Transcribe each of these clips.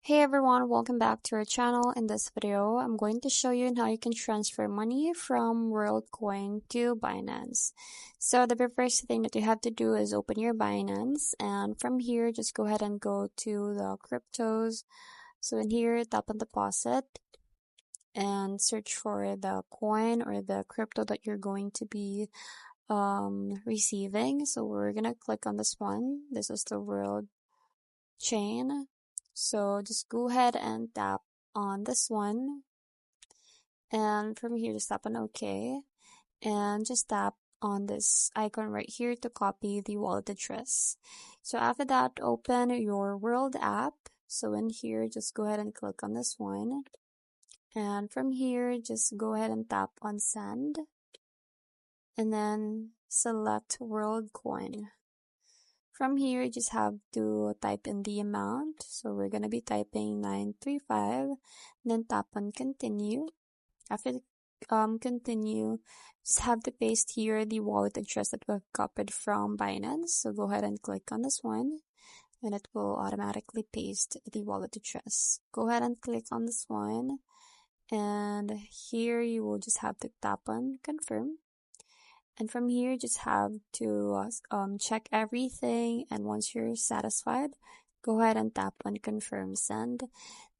Hey everyone, welcome back to our channel. In this video, I'm going to show you how you can transfer money from Worldcoin to Binance. So the very first thing that you have to do is open your Binance, and from here, just go ahead and go to the cryptos. So in here, tap on deposit and search for the coin or the crypto that you're going to be receiving. So we're gonna click on this one. This is the World chain. So just go ahead and tap on this one, and from here just tap on OK, and just tap on this icon right here to copy the wallet address. So after that, open your World app. So in here, just go ahead and click on this one, and from here just go ahead and tap on send, and then select Worldcoin. From here, you just have to type in the amount. So we're going to be typing 935, then tap on continue. After continue, just have to paste here the wallet address that we've copied from Binance. So go ahead and click on this one, and it will automatically paste the wallet address. Go ahead and click on this one, and here you will just have to tap on confirm. And from here, just have to check everything. And once you're satisfied, go ahead and tap on confirm send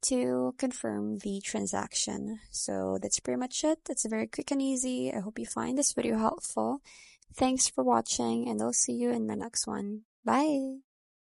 to confirm the transaction. So that's pretty much it. It's very quick and easy. I hope you find this video helpful. Thanks for watching, and I'll see you in the next one. Bye!